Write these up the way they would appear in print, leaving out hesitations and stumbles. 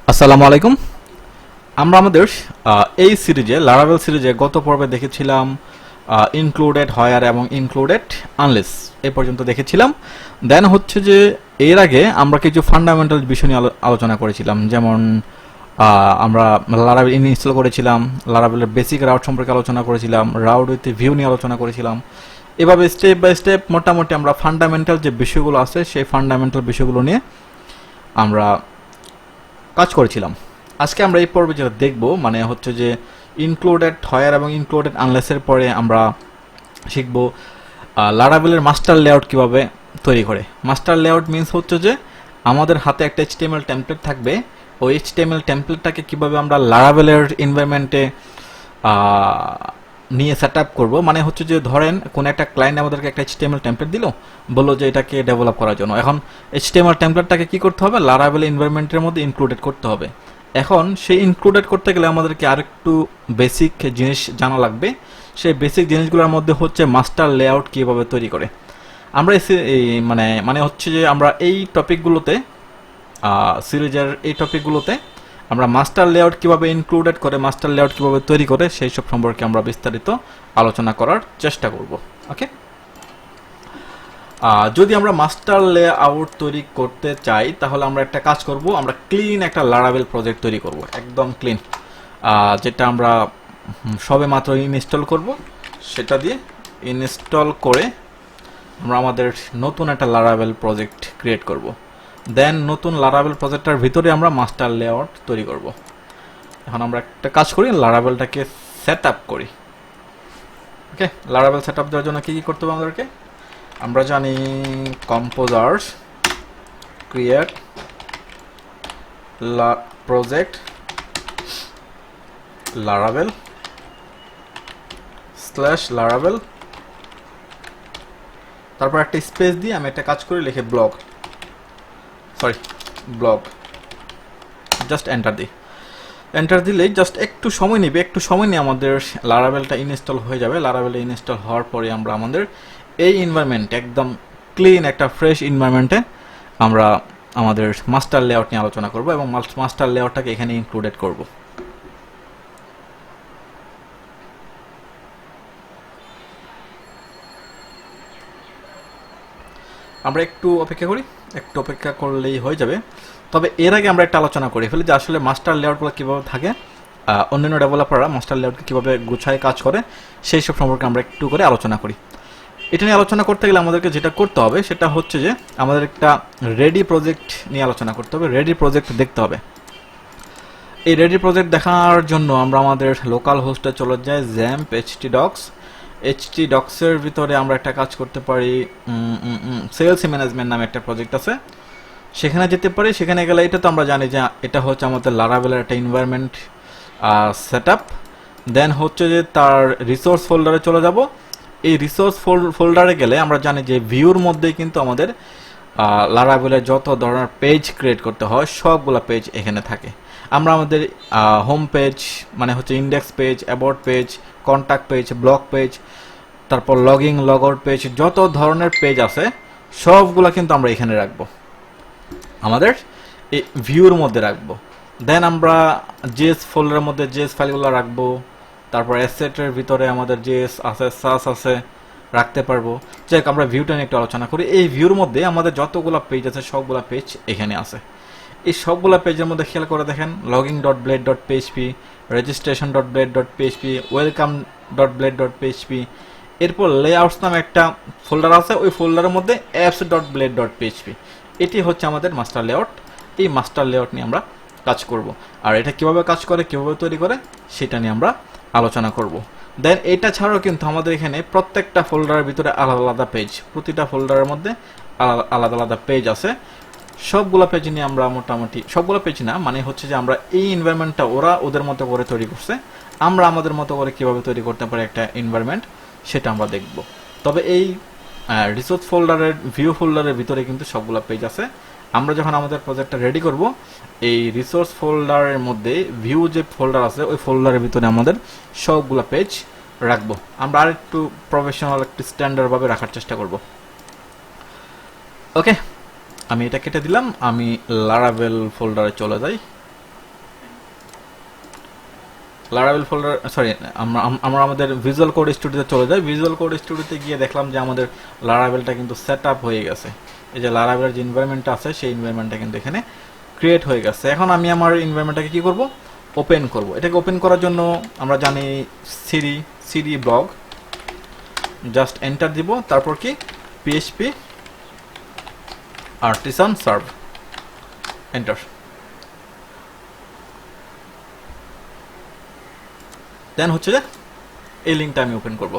আসসালামু আলাইকুম। আমরা আমাদের এই সিরিজে লারাভেল সিরিজে গত পর্বে দেখেছিলাম ইনক্লুডেড হয়ার এবং ইনক্লুডেড আনলেস এই পর্যন্ত দেখেছিলাম। দেন হচ্ছে যে এর আগে আমরা কিছু ফান্ডামেন্টাল বিষয় নিয়ে আলোচনা করেছিলাম, যেমন আমরা লারাভেল ইনস্টল করেছিলাম, লারাভেলের বেসিক রাউট সম্পর্কে আলোচনা করেছিলাম, রাউট উইথ ভিউ নিয়ে আলোচনা করেছিলাম। এভাবে স্টেপ বাই স্টেপ মোটামুটি আমরা ফান্ডামেন্টাল যে বিষয়গুলো আছে সেই ফান্ডামেন্টাল বিষয়গুলো নিয়ে আমরা কাজ করেছিলাম। আজকে আমরা এই পর্বে যেটা দেখব মানে হচ্ছে যে ইনক্লুডেড হয়ার এবং ইনক্লুডেড আনলেসের পরে আমরা শিখব লারাভেলের মাস্টার লেআউট কিভাবে তৈরি করে। মাস্টার লেআউট মিন্স হচ্ছে যে আমাদের হাতে একটা এইচটিএমএল টেমপ্লেট থাকবে, ওই এইচটিএমএল টেমপ্লেটটাকে কিভাবে আমরা লারাভেলের এনভায়রনমেন্টে নিয়ে সেট আপ করবো। মানে হচ্ছে যে ধরেন কোনো একটা ক্লায়েন্ট আমাদেরকে একটা এইচটিএমএল টেমপ্লেট দিল, বললো যে এটাকে ডেভেলপ করার জন্য। এখন এইচটিএমএল টেমপ্লেটটাকে কি করতে হবে, লারাভেল এনভায়রনমেন্টের মধ্যে ইনক্লুডেড করতে হবে। এখন সেই ইনক্লুডেড করতে গেলে আমাদেরকে আরেকটু বেসিক জিনিস জানা লাগবে। সেই বেসিক জিনিসগুলোর মধ্যে হচ্ছে মাস্টার লেআউট কীভাবে তৈরি করে। আমরা মানে মানে হচ্ছে যে আমরা এই টপিকগুলোতে সিরিজের এই টপিকগুলোতে আমরা মাস্টার লেআউট কীভাবে ইনক্লুডেড করে, মাস্টার লেআউট কীভাবে তৈরি করে সেই সব সম্পর্কে আমরা বিস্তারিত আলোচনা করার চেষ্টা করব। ওকে, যদি আমরা মাস্টার লেআউট তৈরি করতে চাই তাহলে আমরা একটা কাজ করব, আমরা ক্লিন একটা লারাভেল প্রজেক্ট তৈরি করব, একদম ক্লিন, যেটা আমরা সবে মাত্র ইনস্টল করব। সেটা দিয়ে ইনস্টল করে আমরা আমাদের নতুন একটা লারাভেল প্রজেক্ট ক্রিয়েট করব। দেন নতুন লারাভেল প্রজেক্টটার ভিতরে আমরা মাস্টার লেআউট তৈরি করব। এখন আমরা একটা কাজ করি, লারাভেলটাকে সেট আপ করি। ওকে, লারাভেল সেট আপ দেওয়ার জন্য কী কী করতে হবে আমাদেরকে, আমরা জানি composers create project Laravel /Laravel, তারপর একটা স্পেস দিয়ে আমি একটা কাজ করি, লিখে ব্লগ জাস্ট এন্টার দিলেই জাস্ট একটু সময় নেবে, একটু সময় নিয়ে আমাদের লারাভেলটা ইনস্টল হয়ে যাবে। লারাভেল ইনস্টল হওয়ার পরে আমরা আমাদের এই এনভায়রনমেন্ট একদম ক্লিন একটা ফ্রেশ এনভায়রনমেন্টে আমরা আমাদের মাস্টার লেআউট নিয়ে আলোচনা করব এবং মাস্টার লেআউটটাকে এখানে ইনক্লুডেড করব। আমরা একটু অপেক্ষা করি, একটু অপেক্ষা করলেই হয়ে যাবে। তবে এর আগে আমরা একটা আলোচনা করি ফেলি যে আসলে মাস্টার লেআউটগুলো কীভাবে থাকে, অন্যান্য ডেভেলপাররা মাস্টার লেআউটকে কীভাবে গুছায় কাজ করে সেই সব সম্পর্কে আমরা একটু করে আলোচনা করি। এটা নিয়ে আলোচনা করতে গেলে আমাদেরকে যেটা করতে হবে সেটা হচ্ছে যে আমাদের একটা রেডি প্রজেক্ট নিয়ে আলোচনা করতে হবে, রেডি প্রজেক্ট দেখতে হবে। এই রেডি প্রজেক্ট দেখার জন্য আমরা আমাদের লোকাল হোস্টে চলে যাই, জ্যাম্প htdocs-এর ভিতরে আমরা একটা কাজ করতে পারি, সেলস ম্যানেজমেন্ট নামে একটা প্রজেক্ট আছে, সেখানে যেতে পারি। সেখানে গেলে এটা তো আমরা জানি যে এটা হচ্ছে আমাদের লারাভেলের একটা এনভায়রনমেন্ট সেট আপ। দেন হচ্ছে যে তার রিসোর্স ফোল্ডারে চলে যাব। এই রিসোর্স ফোল্ডারে গেলে আমরা জানি যে ভিউর মধ্যে কিন্তু আমাদের লারাভেলের যত ধরনের পেজ ক্রিয়েট করতে হয় সবগুলো পেজ এখানে থাকে। আমরা আমাদের হোম পেজ মানে হচ্ছে index page, about page, contact page, blog page, তারপর লগইন লগ আউট পেজ, যত ধরনের পেজ আছে সবগুলো কিন্তু আমরা এখানে রাখবো, আমাদের এই ভিউর মধ্যে রাখবো। দেন আমরা জেএস ফোল্ডারের মধ্যে জেএস ফাইলগুলো রাখবো। তারপর অ্যাসেটের ভিতরে আমাদের জেএস আছে, সাস আছে, রাখতে পারবো। যাই হোক, আমরা ভিউটা নিয়ে একটু আলোচনা করি। এই ভিউর মধ্যে আমাদের যতগুলো পেজ আছে সবগুলো পেজ এখানে আছে। এই সবগুলো পেজের মধ্যে খেয়াল করে দেখেন, লগইন.blade.php, registration.blade.php, welcome.blade.php, এরপর লেআউটস নামে একটা ফোল্ডার আছে, ওই ফোল্ডারের মধ্যে apps.blade.php। এটি হচ্ছে আমাদের মাস্টার লেআউট। এই মাস্টার লেআউট নিয়ে আমরা কাজ করব, আর এটা কিভাবে কাজ করে, কিভাবে তৈরি করে সেটা নিয়ে আমরা আলোচনা করব। দেন এটা ছাড়াও কিন্তু আমাদের এখানে প্রত্যেকটা ফোল্ডারের ভিতরে আলাদা আলাদা পেজ, প্রতিটা ফোল্ডারের মধ্যে আলাদা আলাদা পেজ আছে। সবগুলো পেজ নিয়ে আমরা মোটামুটি, সবগুলো পেজ না মানে হচ্ছে যে আমরা এই এনভায়রনমেন্টটা ওরা ওদের মতো করে তৈরি করছে, আমরা আমাদের মতো করে কীভাবে তৈরি করতে পারি একটা এনভায়রনমেন্ট সেটা আমরা দেখব। তবে এই রিসোর্স ফোল্ডারের ভিউ ফোল্ডারের ভিতরে কিন্তু সবগুলো পেজ আছে। আমরা যখন আমাদের প্রজেক্টটা রেডি করব, এই রিসোর্স ফোল্ডারের মধ্যে ভিউ যে ফোল্ডার আছে ওই ফোল্ডারের ভিতরে আমাদের সবগুলো পেজ রাখবো। আমরা আর একটু প্রফেশনাল, একটু স্ট্যান্ডার্ডভাবে রাখার চেষ্টা করব। ওকে, আমি এটা কেটে দিলাম, আমি লারাভেল ফোল্ডারে চলে যাই। লারাভেল ফোল্ডার, সরি, আমরা আমাদের ভিজুয়াল কোড স্টুডিওতে চলে যাই। ভিজুয়াল কোড স্টুডিওতে গিয়ে দেখলাম যে আমাদের লারাভেলটা কিন্তু সেট আপ হয়ে গেছে। এই যে লারাভেলের যে এনভায়রনমেন্টটা আছে সেই এনভায়রনমেন্টটা কিন্তু এখানে ক্রিয়েট হয়ে গেছে। এখন আমি আমার এনভায়রনমেন্টটাকে কি করব, ওপেন করব। এটাকে ওপেন করার জন্য আমরা জানি সিডি ব্লগ, জাস্ট এন্টার দিব, তারপর কি পিএইচপি আর্টিসান সার্ভ, এন্টার। দেন হচ্ছে যে এই লিঙ্কটা আমি ওপেন করব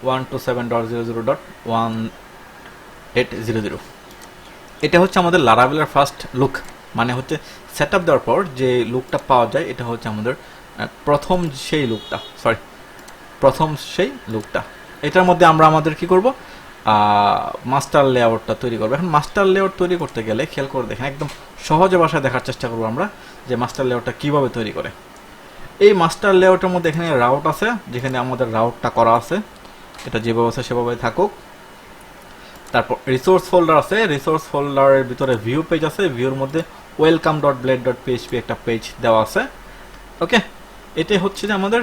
127.00.1800। এটা হচ্ছে আমাদের লারাভেলের ফার্স্ট লুক, মানে হচ্ছে সেট আপ দেওয়ার পর যে লুকটা পাওয়া যায় এটা হচ্ছে আমাদের প্রথম সেই লুকটা। এটার মধ্যে আমরা আমাদের কি করব, মাস্টার লেআউটটা তৈরি করবো। এখন মাস্টার লেআউট তৈরি করতে গেলে খেয়াল করে দেখেন, একদম সহজ ভাষায় দেখার চেষ্টা করবো আমরা যে মাস্টার লেআউটটা কীভাবে তৈরি করে। এই মাস্টার লেআউটের মধ্যে এখানে রাউট আছে, যেখানে আমাদের রাউটটা করা আছে, এটা যেভাবে আছে সেভাবে থাকুক। তারপর রিসোর্স ফোল্ডার আছে, রিসোর্স ফোল্ডারের ভিতরে ভিউ পেজ আছে, ভিউর মধ্যে welcome.blade.php একটা পেজ দেওয়া আছে। ওকে, এটাই হচ্ছে যে আমাদের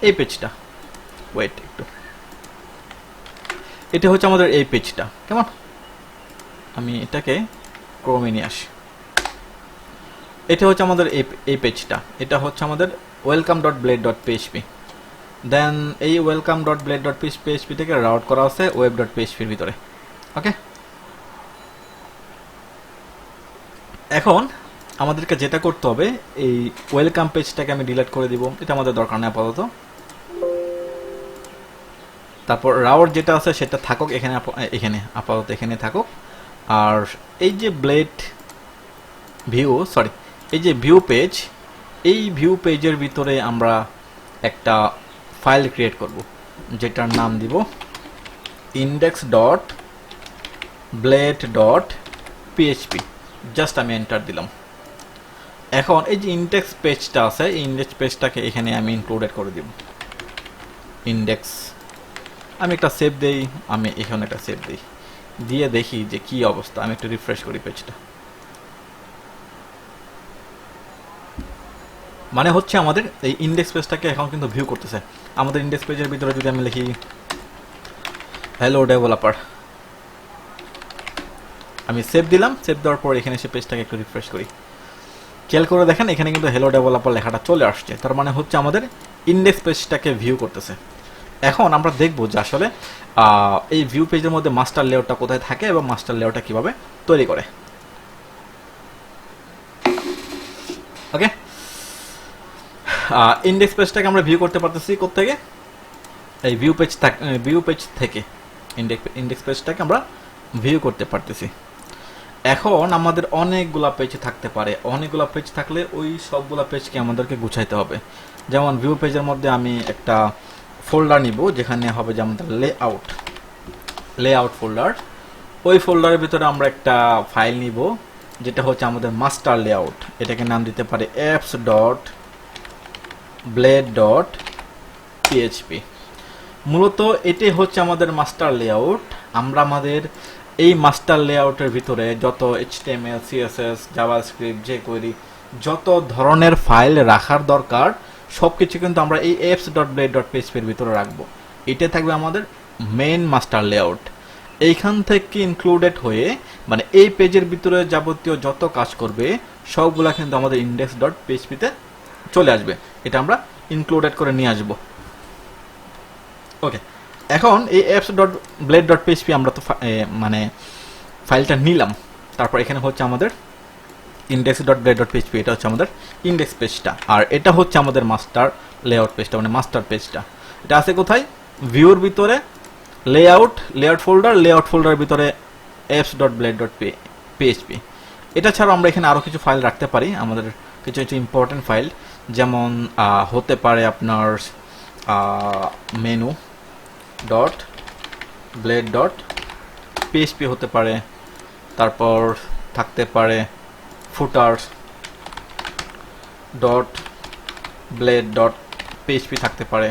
এই পেজটা, এটা হচ্ছে আমাদের এই পেজটা। কেমন, আমি এটাকে ক্রমে নিয়ে আসি। এটা হচ্ছে আমাদের এই পেজটা, এটা হচ্ছে আমাদের welcome.blade.php। দেন এই welcome.blade.php থেকে রাউট করা আছে web.php এর ভিতরে। ওকে, এখন আমাদেরকে যেটা করতে হবে, এই ওয়েলকাম পেজটাকে আমি ডিলিট করে দিব, এটা আমাদের দরকার নেই আপাতত। তারপর রাউট যেটা আছে সেটা থাকুক এখানে, আপাতত এখানে থাকুক। আর এই যে এই যে ভিউ পেজ, এই ভিউ পেজের ভিতরে আমরা একটা ফাইল ক্রিয়েট করব, যেটার নাম দিব index.blade.php। জাস্ট আমি এন্টার দিলাম। এখন এই যে ইন্ডেক্স পেজটা আছে, এই ইন্ডেক্স পেজটাকে এখানে আমি ইনক্লুডেড করে দিব। ইন্ডেক্স, আমি একটা সেভ দেই, আমি এখানে একটা সেভ দিই, দিয়ে দেখি যে কি অবস্থা। আমি একটু রিফ্রেশ করি পেজটা। মানে হচ্ছে আমাদের এই ইন্ডেক্স পেজটাকে এখন কিন্তু ভিউ করতেছে। আমাদের ইন্ডেক্স পেজের ভিতরে যদি আমি লিখি হ্যালো ডেভেলপার, আমি সেভ দিলাম। সেভ দেওয়ার পর এখানে এসে পেজটাকে একটু রিফ্রেশ করি, খেয়াল করে দেখেন এখানে কিন্তু হ্যালো ডেভেলপার লেখাটা চলে আসছে। তার মানে হচ্ছে আমাদের ইন্ডেক্স পেজটাকে ভিউ করতেছে। এখন আমরা দেখব যে আসলে এই ভিউ পেজের মধ্যে মাস্টার লেআউটটা কোথায় থাকে এবং মাস্টার লেআউটটা কিভাবে তৈরি করে। ওকে, ইন্ডেক্স পেজটাকে আমরা ভিউ করতে পারতেছি কোত্থেকে, এই ভিউ পেজ থেকে ইন্ডেক্স পেজটাকে আমরা ভিউ করতে পারতেছি। এখন আমাদের অনেকগুলা পেজ থাকতে পারে, অনেকগুলা পেজ থাকলে ওই সবগুলা পেজকে আমাদেরকে গুছাইতে হবে। যেমন ভিউ পেজের মধ্যে আমি একটা ফোল্ডার নিব যেখানে হবে যে আমাদের লেআউট ফোল্ডার। ওই ফোল্ডারের ভিতরে আমরা একটা ফাইল নিব যেটা হচ্ছে আমাদের মাস্টার লেআউট। এটাকে নাম দিতে পারে apps.blade.php। মূলত এটাই হচ্ছে আমাদের মাস্টার লেআউট। আমরা আমাদের এই মাস্টার লেআউটের ভিতরে যত HTML, CSS, জাভাস্ক্রিপ্ট, jQuery, যত ধরনের ফাইল রাখার দরকার সবকিছু কিন্তু আমরা এই apps.blade.php এর ভিতরে রাখবো। এটা থাকবে আমাদের মেইন মাস্টার লেআউট। এইখান থেকে ইনক্লুডেড হয়ে, মানে এই পেজের ভিতরে যাবতীয় যত কাজ করবে সবগুলা কিন্তু আমাদের index.php তে চলে আসবে। এটা আমরা ইনক্লুডেড করে নিয়ে আসবো। ওকে, এখন এই apps.blade.php আমরা তো মানে ফাইলটা নিলাম। তারপর এখানে হচ্ছে আমাদের index.blade.php, এটা হচ্ছে আমাদের ইন্ডেক্স পেজটা। আর এটা হচ্ছে আমাদের মাস্টার লেআউট পেজটা, মানে মাস্টার পেজটা। এটা আছে কোথায়, ভিউর ভিতরে লেআউট ফোল্ডারের ভিতরে apps.blade.php। এটা ছাড়াও আমরা এখানে আরও কিছু ফাইল রাখতে পারি, আমাদের কিছু কিছু ইম্পর্টেন্ট ফাইল, যেমন হতে পারে আপনার menu.blade.php হতে পারে, তারপর থাকতে পারে footers.blade.php থাকতে পারে।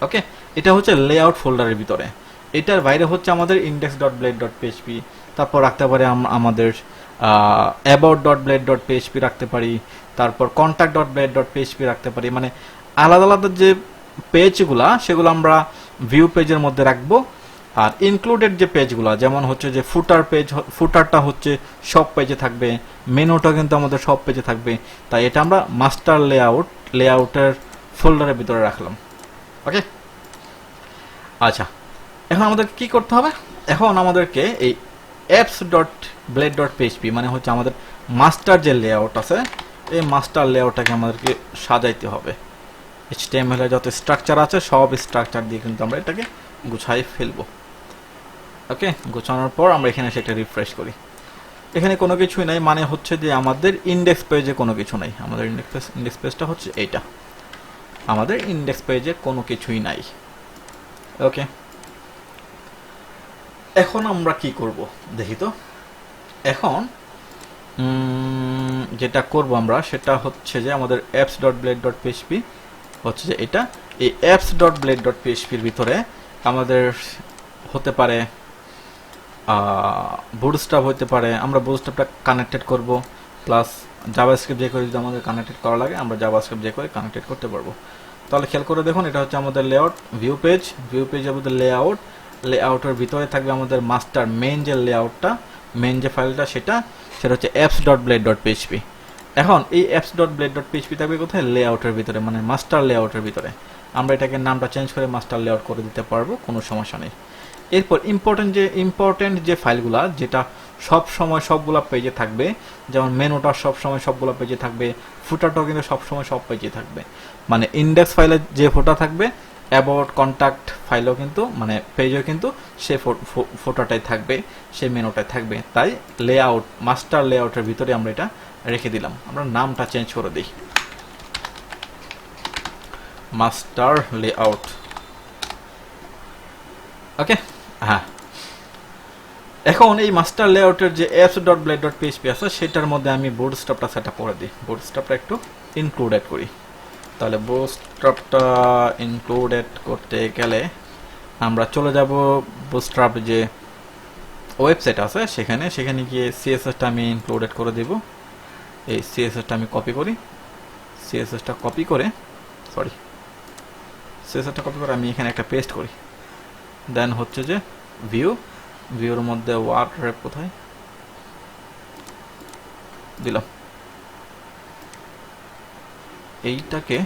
ওকে, এটা হচ্ছে লেআউট ফোল্ডারের ভিতরে। এটার বাইরে হচ্ছে আমাদের index.blade.php, তারপর রাখতে পারে আমাদের about.blade.php রাখতে পারি, তারপর contact.blade.php রাখতে পারি। মানে আলাদা আলাদা যে পেজগুলা সেগুলো আমরা ভিউ পেজের মধ্যে রাখবো। আর ইনক্লুডেড যে পেজগুলো, যেমন হচ্ছে যে ফুটার পেজ, ফুটারটা হচ্ছে সব পেজে থাকবে, মেনুটা কিন্তু আমাদের সব পেজে থাকবে, তাই এটা আমরা মাস্টার লেআউটের ফোল্ডারের ভিতরে রাখলাম। ওকে, আচ্ছা, এখন আমাদেরকে কি করতে হবে? এখন আমাদেরকে এই apps.blade.php মানে হচ্ছে আমাদের মাস্টার যে লেআউট আছে, এই মাস্টার লেআউটটাকে আমাদেরকে সাজাইতে হবে। HTML এর যত স্ট্রাকচার আছে সব স্ট্রাকচার দিয়ে কিন্তু আমরা এটাকে গুছাই ফেলবো। ওকে, গোছানোর পর আমরা এখানে সেটা রিফ্রেশ করি। এখানে কোনো কিছুই নাই, মানে হচ্ছে যে আমাদের ইন্ডেক্স পেজে কোনো কিছু নাই। আমাদের ইন্ডেক্স পেজটা হচ্ছে এইটা, আমাদের ইন্ডেক্স পেজে কোনো কিছুই নাই। ওকে, এখন আমরা কি করব দেখি তো। এখন যেটা করব আমরা সেটা হচ্ছে যে আমাদের apps.blade.php হচ্ছে যে এটা, এই apps.blade.php এর ভিতরে আমাদের হতে পারে বুটস্ট্র্যাপ হতে পারে। আমরা বুটস্ট্র্যাপটা কানেক্টেড করব, প্লাস জাভাস্ক্রিপ্ট যে করে যদি আমাদের কানেক্টেড করা লাগে আমরা জাভাস্ক্রিপ্ট যে করে কানেক্টেড করতে পারবো। তাহলে খেয়াল করে দেখুন, এটা হচ্ছে আমাদের লেআউট ভিউ পেজের মধ্যে লেআউটের ভিতরে থাকবে আমাদের মাস্টার মেইন যে লেআউটটা, মেইন যে ফাইলটা সেটা হচ্ছে apps.blade.php। এখন এই apps.blade.php থাকবে কোথায়? লেআউটের ভিতরে, মানে মাস্টার লেআউটের ভিতরে। আমরা এটাকে নামটা চেঞ্জ করে মাস্টার লেআউট করে দিতে পারবো, কোনো সমস্যা নেই। এরপর ইম্পর্টেন্ট যে ফাইলগুলা, যেটা সব সময় সবগুলা পেজে থাকবে, যেমন মেনুটা সব সময় সবগুলা পেজে থাকবে, ফুটারটাও কিন্তু সব সময় সব পেজে থাকবে। মানে ইন্ডেক্স ফাইলে যে ফুটার থাকবে, অ্যাবাউট কন্ট্যাক্ট ফাইলও কিন্তু, মানে পেজও কিন্তু সে ফোটাটাই থাকবে, সেই মেনুটাই থাকবে। তাই লেআউট, মাস্টার লেআউটের ভিতরে আমরা এটা রেখে দিলাম। আমরা নামটা চেঞ্জ করে দিই, মাস্টার লেআউট। ওকে, হ্যাঁ, এখন এই মাস্টার লেআউটের যে apps.blade.php আছে সেটার মধ্যে আমি বুটস্ট্র্যাপটা সেটআপ করে দিই। বুটস্ট্র্যাপটা একটু ইনক্লুডেড করি। তাহলে বুটস্ট্র্যাপটা ইনক্লুডেড করতে গেলে আমরা চলে যাব বুটস্ট্র্যাপ যে ওয়েবসাইট আছে সেখানে গিয়ে সিএসএসটা আমি ইনক্লুডেড করে দেব। এই সিএসএসটা আমি কপি করি, সিএসএসটা কপি করে আমি এখানে একটা পেস্ট করি। দেন হচ্ছে যে ভিউর মধ্যে ওয়ার্ড রেপ কোথায় দিলাম, এইটাকে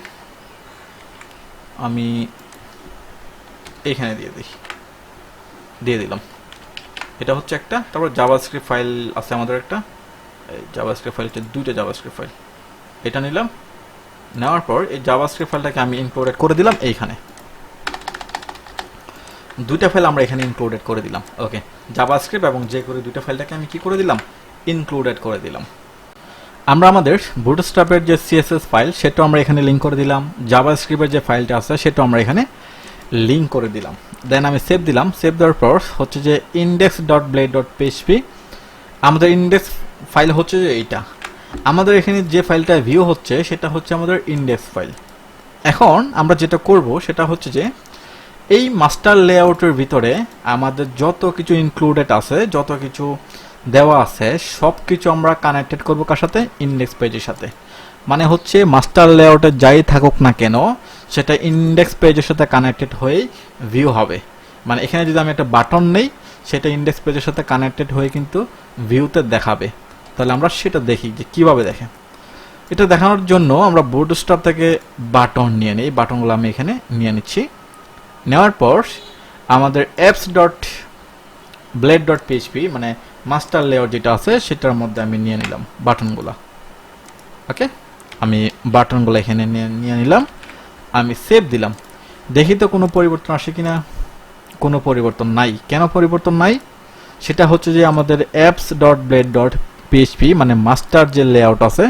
আমি এইখানে দিয়ে দিলাম। এটা হচ্ছে একটা। তারপর জাভাস্ক্রিপ্ট ফাইল আছে আমাদের একটা, জাভাস্ক্রিপ্ট ফাইল, দুইটা জাভাস্ক্রিপ্ট ফাইল, এটা নিলাম। নেওয়ার পর এই জাভাস্ক্রিপ্ট ফাইলটাকে আমি ইনক্লুডেড করে দিলাম এইখানে। দুইটা ফাইল আমরা এখানে ইনক্লুডেড করে দিলাম। ওকে, জাভাস্ক্রিপ্ট এবং যে করে দুইটা ফাইলটাকে আমি কি করে দিলাম? ইনক্লুডেড করে দিলাম। আমরা আমাদের বুটস্ট্র্যাপের যে সিএসএস ফাইল সেটাও আমরা এখানে লিঙ্ক করে দিলাম, জাভাস্ক্রিপ্টের যে ফাইলটা আছে সেটাও আমরা এখানে লিঙ্ক করে দিলাম। দেন আমি সেভ দিলাম। সেভ দেওয়ার পর হচ্ছে যে index.blade.php আমাদের ইন্ডেক্স ফাইল হচ্ছে যে এইটা। আমাদের এখানে যে ফাইলটা ভিউ হচ্ছে সেটা হচ্ছে আমাদের ইন্ডেক্স ফাইল। এখন আমরা যেটা করব সেটা হচ্ছে যে এই মাস্টার লেআউটের ভিতরে আমাদের যত কিছু ইনক্লুডেড আছে, যত কিছু দেওয়া আছে, সব কিছু আমরা কানেক্টেড করব কার সাথে? ইন্ডেক্স পেজের সাথে। মানে হচ্ছে মাস্টার লেআউটে যাই থাকুক না কেন সেটা ইন্ডেক্স পেজের সাথে কানেক্টেড হয়ে ভিউ হবে। মানে এখানে যদি আমি একটা বাটন নেই সেটা ইন্ডেক্স পেজের সাথে কানেক্টেড হয়ে কিন্তু ভিউতে দেখাবে। তাহলে আমরা সেটা দেখি যে কিভাবে দেখে। এটা দেখানোর জন্য আমরা বুটস্ট্র্যাপ থেকে বাটন নিয়ে নিই। বাটনগুলো আমি এখানে নিয়ে নিচ্ছি। নেওয়ার পর আমাদের apps.blade.php মানে মাস্টার লেআউট যেটা আছে সেটার মধ্যে আমি নিয়ে নিলাম বাটনগুলো। ওকে, আমি বাটনগুলো এখানে নিয়ে নিলাম। আমি সেভ দিলাম। দেখি তো কোনো পরিবর্তন আসে কিনা। কোনো পরিবর্তন নাই। কেন পরিবর্তন নাই? সেটা হচ্ছে যে আমাদের apps.blade.php মানে মাস্টার যে লেআউট আছে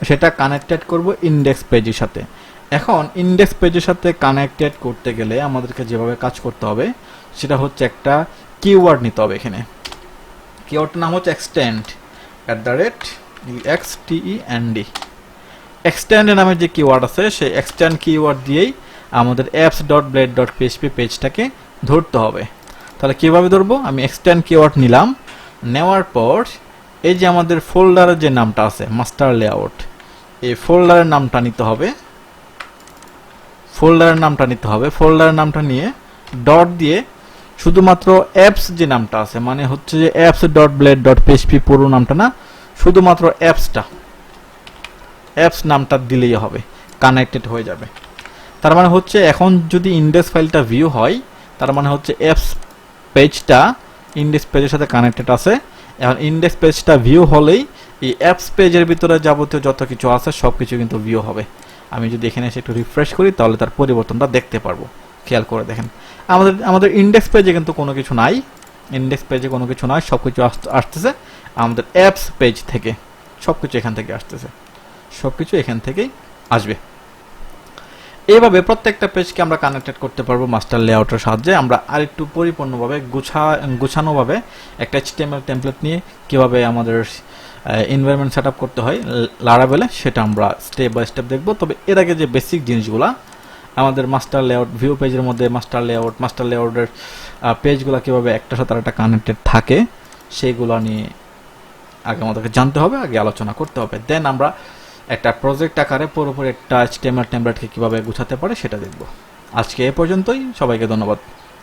সেটা কানেক্টেড করব ইন্ডেক্স পেজের সাথে। এখন ইন্ডেক্স পেজের সাথে কানেক্টেড করতে গেলে আমাদেরকে যেভাবে কাজ করতে হবে সেটা হচ্ছে একটা কিওয়ার্ড নিতে হবে। এখানে কিওয়ার্ডটার নাম হচ্ছে extend @extend। extend নামের যে কিওয়ার্ড আছে সেই extend কিওয়ার্ড দিয়েই আমাদের apps.blade.php পেজটাকে ধরতে হবে। তাহলে কিভাবে ধরবো? আমি extend কিওয়ার্ড নিলাম। নেওয়ার পর এই যে আমাদের ফোল্ডারের যে নামটা আছে মাস্টার লেআউট, এই ফোল্ডারের নামটা নিতে হবে। ফোল্ডারের নামটা নিতে হবে। ফোল্ডারের নামটা নিয়ে ডট দিয়ে শুধুমাত্র অ্যাপস যে নামটা আছে, মানে হচ্ছে যে apps dot blade dot PHP পুরো নামটা না, শুধুমাত্র অ্যাপস নামটা দিলেই হবে, কানেক্টেড হয়ে যাবে। তার মানে হচ্ছে এখন যদি ইন্ডেক্স ফাইলটা ভিউ হয়, তার মানে হচ্ছে অ্যাপস পেজটা ইন্ডেক্স পেজের সাথে কানেক্টেড আছে। এখন ইন্ডেক্স পেজটা ভিউ হলেই এই অ্যাপস পেজের ভিতরে যাবতীয় যত কিছু আছে সব কিছু কিন্তু ভিউ হবে। আমি যদি এখানে এসে একটু রিফ্রেশ করি তাহলে তার পরিবর্তনটা দেখতে পারবো। খেয়াল করে দেখেন, আমাদের ইন্ডেক্স পেজে কিন্তু কোনো কিছু নাই, ইন্ডেক্স পেজে কোনো কিছু নাই, সব কিছু আসতেছে আমাদের অ্যাপস পেজ থেকে, সব কিছু এখান থেকে আসতেছে, সব কিছু এখান থেকেই আসবে। এইভাবে প্রত্যেকটা পেজকে আমরা কানেক্টেড করতে পারবো মাস্টার লেআউটের সাহায্যে। আমরা আরেকটু পরিপূর্ণভাবে গুছানোভাবে একটা HTML টেমপ্লেট নিয়ে কীভাবে আমাদের এনভায়রনমেন্ট সেট আপ করতে হয় লারাভেলে, সেটা আমরা স্টেপ বাই স্টেপ দেখব। তবে এর আগে যে বেসিক জিনিসগুলা আমাদের মাস্টার লেআউট ভিউ পেজের মধ্যে মাস্টার লেআউটের পেজগুলো কীভাবে একটার সাথে আরেকটা কানেক্টেড থাকে সেইগুলো নিয়ে আগে আমাদেরকে জানতে হবে, আগে আলোচনা করতে হবে। দেন আমরা একটা প্রজেক্ট আকারে পুরোপুরি একটা HTML টেমপ্লেটকে কীভাবে গুছাতে পারে সেটা দেখব। আজকে এ পর্যন্তই, সবাইকে ধন্যবাদ,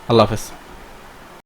আল্লাহ হাফেজ।